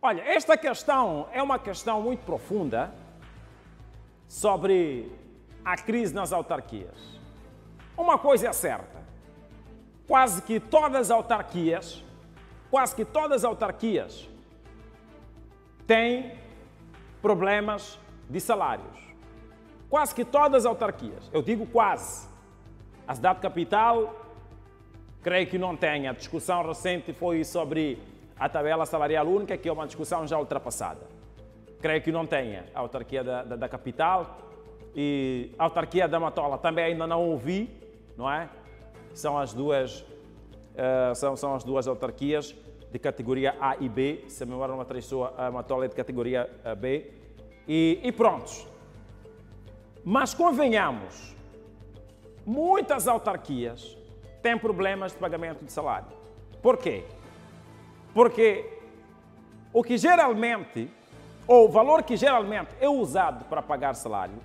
Olha, esta questão é uma questão muito profunda sobre a crise nas autarquias. Uma coisa é certa, quase que todas as autarquias têm problemas de salários. Quase que todas as autarquias, eu digo quase. A cidade capital, creio que não tem. A discussão recente foi sobre a tabela salarial única, que é uma discussão já ultrapassada. Creio que não tenha a autarquia da capital e a autarquia da Matola também ainda não ouvi, não é? São as duas autarquias de categoria A e B, se a memória não me traiçoa, a Matola é de categoria B, e prontos. Mas convenhamos, muitas autarquias têm problemas de pagamento de salário. Por quê? Porque o valor que geralmente é usado para pagar salário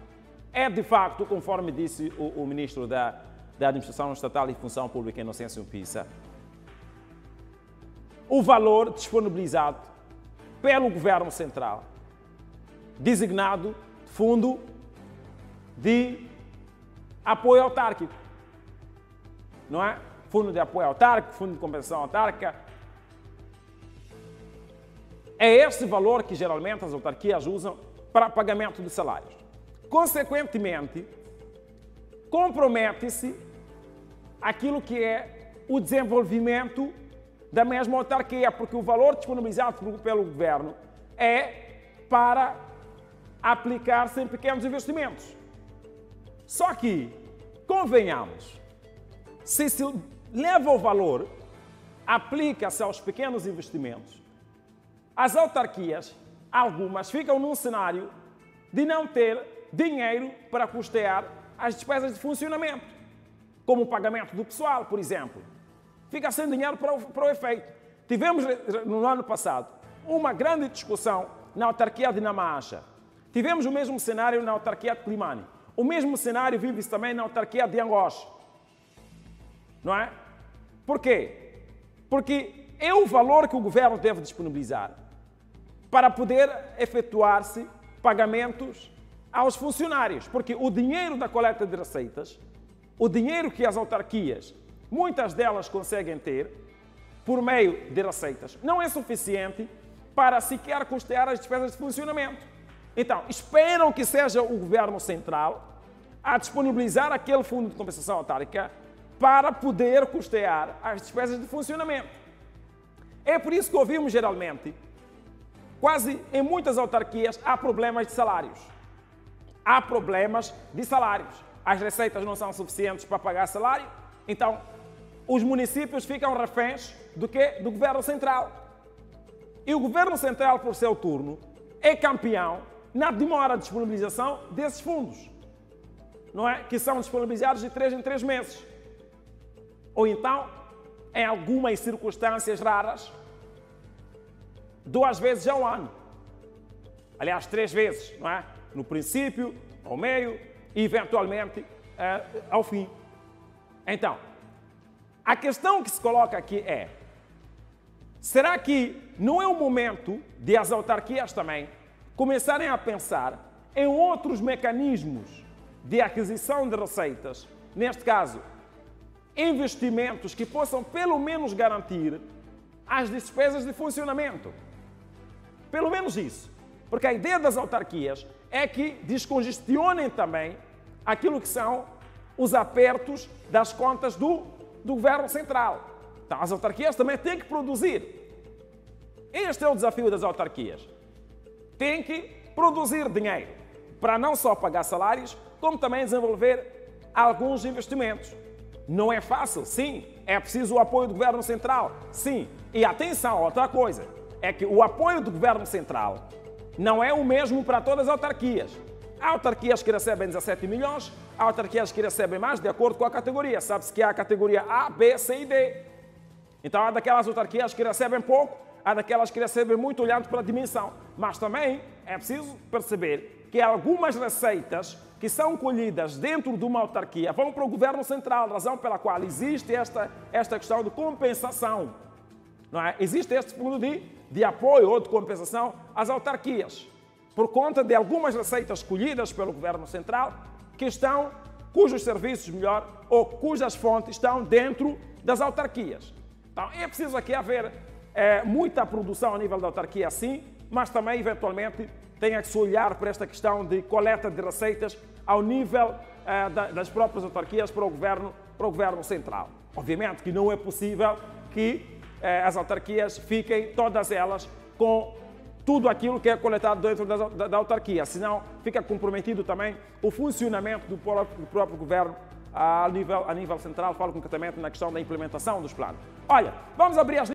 é, de facto, conforme disse o ministro da Administração Estatal e Função Pública, Inocêncio Pisa, o valor disponibilizado pelo Governo Central, designado Fundo de Apoio Autárquico. Não é? Fundo de Apoio Autárquico, Fundo de Compensação Autárquica. É esse valor que geralmente as autarquias usam para pagamento de salários. Consequentemente, compromete-se aquilo que é o desenvolvimento da mesma autarquia, porque o valor disponibilizado pelo governo é para aplicar-se em pequenos investimentos. Só que, convenhamos, se leva o valor, aplica-se aos pequenos investimentos, as autarquias, algumas, ficam num cenário de não ter dinheiro para custear as despesas de funcionamento, como o pagamento do pessoal, por exemplo. Fica sem dinheiro para o efeito. Tivemos, no ano passado, uma grande discussão na autarquia de Namacha. Tivemos o mesmo cenário na autarquia de Climane. O mesmo cenário vive-se também na autarquia de Angoche. Não é? Por quê? Porque é o valor que o governo deve disponibilizar para poder efetuar-se pagamentos aos funcionários. Porque o dinheiro da coleta de receitas, o dinheiro que as autarquias, muitas delas conseguem ter, por meio de receitas, não é suficiente para sequer custear as despesas de funcionamento. Então, esperam que seja o Governo Central a disponibilizar aquele fundo de compensação autárquica para poder custear as despesas de funcionamento. É por isso que ouvimos geralmente, quase em muitas autarquias, há problemas de salários. Há problemas de salários. As receitas não são suficientes para pagar salário, então os municípios ficam reféns do quê? Do Governo Central. E o Governo Central, por seu turno, é campeão na demora de disponibilização desses fundos, não é? Que são disponibilizados de 3 em 3 meses. Ou então, em algumas circunstâncias raras, 2 vezes ao ano. Aliás, 3 vezes, não é? No princípio, ao meio e, eventualmente, ao fim. Então, a questão que se coloca aqui é: será que não é o momento de as autarquias também começarem a pensar em outros mecanismos de aquisição de receitas, neste caso, investimentos que possam pelo menos garantir as despesas de funcionamento? Pelo menos isso. Porque a ideia das autarquias é que descongestionem também aquilo que são os apertos das contas do Governo Central. Então, as autarquias também têm que produzir. Este é o desafio das autarquias. Têm que produzir dinheiro para não só pagar salários, como também desenvolver alguns investimentos. Não é fácil, sim. É preciso o apoio do Governo Central, sim. E atenção, outra coisa, é que o apoio do Governo Central não é o mesmo para todas as autarquias. Há autarquias que recebem 17 milhões, há autarquias que recebem mais de acordo com a categoria. Sabe-se que há a categoria A, B, C e D. Então há daquelas autarquias que recebem pouco, há daquelas que recebem muito olhando para a dimensão. Mas também é preciso perceber que algumas receitas que são colhidas dentro de uma autarquia vão para o Governo Central, razão pela qual existe esta questão de compensação. Não é? Existe este fundo de de apoio ou de compensação às autarquias, por conta de algumas receitas escolhidas pelo Governo Central cujos serviços, melhor, ou cujas fontes estão dentro das autarquias. Então, é preciso aqui haver muita produção a nível da autarquia, sim, mas também, eventualmente, tem que se olhar para esta questão de coleta de receitas ao nível das próprias autarquias para o Governo Central. Obviamente que não é possível que as autarquias fiquem, todas elas, com tudo aquilo que é coletado dentro da autarquia, senão fica comprometido também o funcionamento do próprio governo a nível central, falo concretamente na questão da implementação dos planos. Olha, vamos abrir as